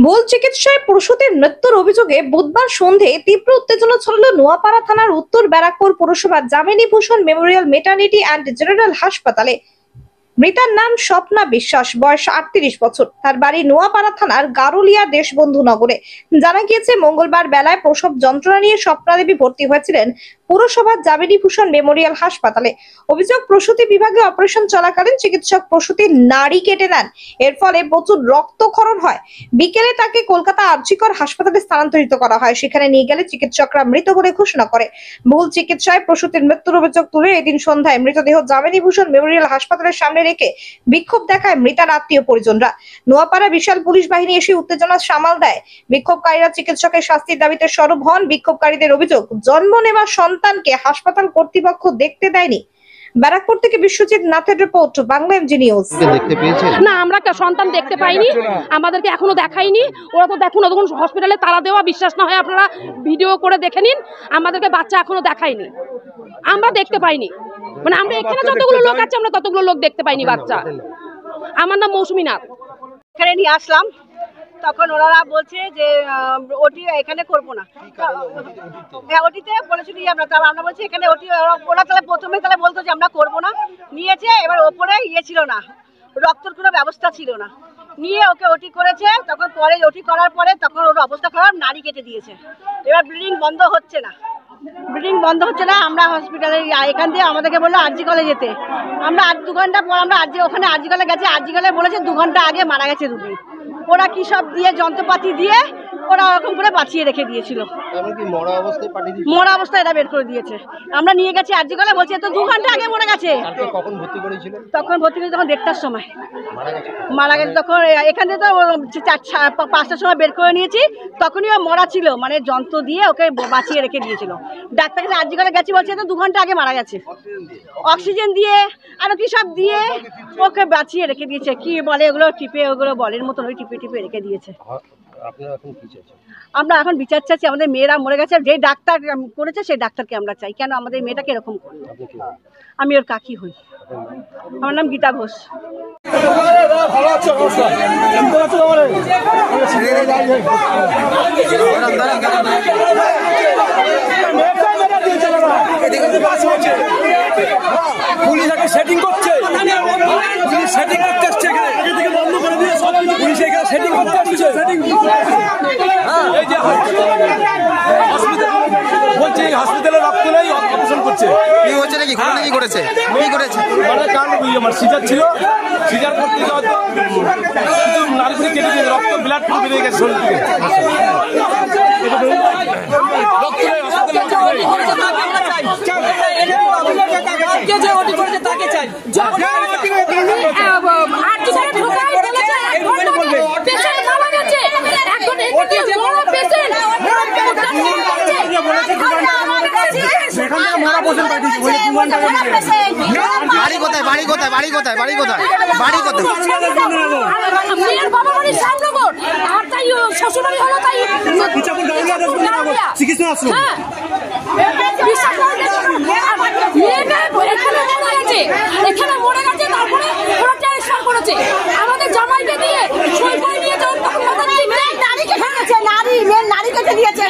ভুল চিকিৎসায় প্রসূতির মৃত্যুর অভিযোগে বুধবার সন্ধ্যে তীব্র উত্তেজনা ছড়ালো নোয়াপাড়া থানার উত্তর ব্যারাকপুর পৌরসভার যামিনী ভূষণ মেমোরিয়াল মেটার্নিটি অ্যান্ড জেনারেল হাসপাতালে। মৃতার নাম স্বপ্না বিশ্বাস, বয়স 38 বছর। তার বাড়ি নোয়াপাড়া থানার গারুলিয়া দেশবন্ধু নগরে। জানা গিয়েছে, মঙ্গলবার বেলায় প্রসব যন্ত্রণা নিয়ে স্বপ্না দেবী ভর্তি হয়েছিলেন পৌরসভার যামিনী ভূষণ মেমোরিয়াল হাসপাতালে। অভিযোগ, প্রসূতি বিভাগে অপারেশন চলাকালীন চিকিৎসক প্রসূতির নাড়ি কেটে নেন। এর ফলে প্রচুর রক্তক্ষরণ হয়। বিকেলে তাকে কলকাতা আরজিকর হাসপাতালে স্থানান্তরিত করা হয়। সেখানে নিয়ে গেলে চিকিৎসকরা মৃত বলে ঘোষণা করে। ভুল চিকিৎসায় প্রসূতির মৃত্যুর অভিযোগ তুলে এদিন সন্ধ্যায় মৃতদেহ যামিনী ভূষণ মেমোরিয়াল হাসপাতালের সামনে রেখে বিক্ষোভ দেখায় মৃতার আত্মীয় পরিজনরা। নোয়াপাড়া বিশাল পুলিশ বাহিনী এসে উত্তেজনা সামাল দেয়। বিক্ষোভকারীরা চিকিৎসকের শাস্তির দাবিতে সরব হন। বিক্ষোভকারীদের অভিযোগ, জন্ম নেওয়া সন্তানকে হাসপাতাল কর্তৃপক্ষ দেখতে দেয়নি। ব্যারাকপুর থেকে বিশ্বজিৎ নাথের রিপোর্ট, বাংলা এমজি নিউজ। না, আমরা সন্তান দেখতে পাইনি, আমাদেরকে এখনো দেখায়নি। ওরা তো দেখুন হসপিটালে তালা দেওয়া, বিশ্বাস না হয় আপনারা ভিডিও করে দেখে নিন। আমাদেরকে বাচ্চা এখনো দেখায়নি, আমরা দেখতে পাইনি। মানে আমরা এখানে যতগুলো লোক আছে আমরা ততগুলো লোক দেখতে পাইনি বাচ্চা। আমার নাম মৌসুমী নাথ। এখানে নিয়ে আসলাম, তখন ওনারা বলছে যে ওটি এখানে করবো না। হ্যাঁ, ওটিতে বলেছিল আমরা, তারপর আমরা বলছি এখানে ওটি। ওরা তাহলে প্রথমে তাহলে বলতো যে আমরা করবো না, নিয়েছে। এবার ওপরে ছিল না, রক্তর কোনো ব্যবস্থা ছিল না, নিয়ে ওকে ওটি করেছে। তখন পরে ওটি করার পরে তখন ওর অবস্থা খারাপ, নাড়ি কেটে দিয়েছে। এবার ব্লিডিং বন্ধ হচ্ছে না, আমরা হসপিটালে এখান দিয়ে আমাদেরকে বললো আরজি কলে যেতে। আমরা 2 ঘন্টা পর আমরা ওখানে আরজি কলে গেছি। আরজি কলে বলেছে 2 ঘন্টা আগে মারা গেছে রুগী। ওরা কি সব দিয়ে যন্ত্রপাতি দিয়ে ওরা ওরকম করে বাঁচিয়ে রেখে দিয়েছিল। মরা অবস্থায় এটা বের করে দিয়েছে। আমরা নিয়ে গেছি আরজি কলে, বলছে তো 2 ঘন্টা আগে মরে গেছে। তখন ভর্তি করেছিল তখন 1টার সময় মারা গেছে। তখন এখান থেকে তো 5টার সময় বের করে নিয়েছি। তখনই ও মরা ছিল, মানে যন্ত্র দিয়ে ওকে বাঁচিয়ে রেখে দিয়েছিল। ডাক্তার কাছে আরজি কলে গেছি, বলছে তো 2 ঘন্টা আগে মারা গেছে। অক্সিজেন দিয়ে আরো কি সব দিয়ে ওকে বাঁচিয়ে রেখে দিয়েছে। কি বলে ওগুলো টিপে, ওগুলো বলের মতন ওই টিপে টিপে রেখে দিয়েছে। আমরা এখন বিচার চাচ্ছি। আমাদের মেয়েরা মরে গেছে, যে ডাক্তার করেছে সেই ডাক্তারকে আমরা চাই। কেন আমাদের মেয়েটাকে এরকম করলো? আমি ওর কাকি হই। আমার নাম গীতা ঘোষ। পুলিশ একটা সেটিং করছে, পুলিশ সেটিং করতে আসছে, এখানে বন্ধ করে দিয়ে সব পুলিশ এখানে সেটিং করতে আসছে। এই যে বলছে হসপিটালে রক্ত নেই, অপারেশন করছে। কি হচ্ছে নাকি? কি করেছে? কি করেছে? মানে কারণ আমার সিজার ছিল, সিজার করতে হয়তো নারী কেটে দিয়ে রক্ত ব্লাড বেরিয়ে গেছে শরীর থেকে। আমাদের জামাইকে দিয়ে নারী কেটে দিয়েছে।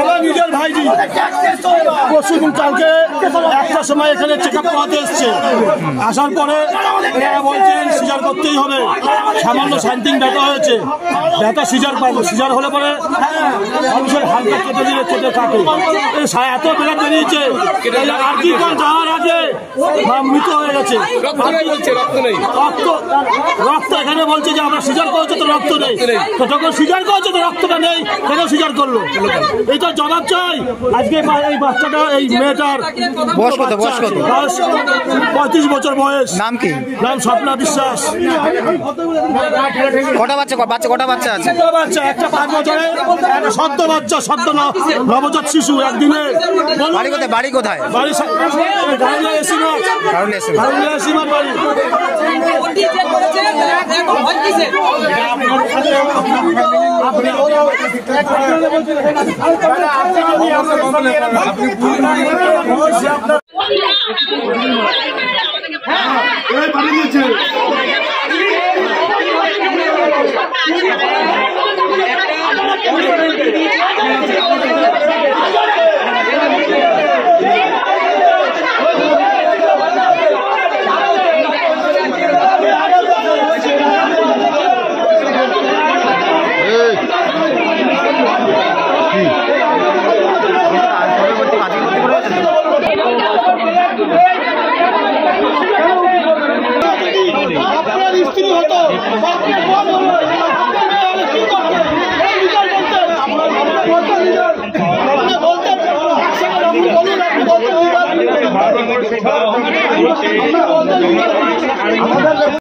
আমার নিজের ভাইজি পরশুদিন কালকে একটার সময় এখানে চেক আপ করাতে এসছে। আসার পরে এরা বলছেন সিজার করতেই হবে, সামান্য সামথিং ব্যথা হয়েছে, ব্যথা সিজার পাবো, সিজার হলে পরে মানুষের হালকা কেটে দিলে কেটে কাটে। এত বেলা বেরিয়েছে, আর কি কোন যাওয়ার আগে মৃত হয়ে গেছে। রক্ত এখানে বলছে যে আমরা সিজার করেছে তো রক্ত নেই, তো যখন সিজার করেছে তো রক্তটা নেই, কেন সিজার করলো? এটা জবাব চাই। আজকে এই বাচ্চাটা, এই মেয়েটার বয়স কত? বয়স কত? 35 বছর বয়স। নাম কি? নাম স্বপ্না বিশ্বাস। কটা বাচ্চা কটা বাচ্চা আছে? বাচ্চা একটা 5 বছরের, একটা সদ্য বাচ্চা, সদ্য নবজাত শিশু একদিনে। বাড়ি কোথায়? বাড়ি কোথায়? বাড়ি বাড়ি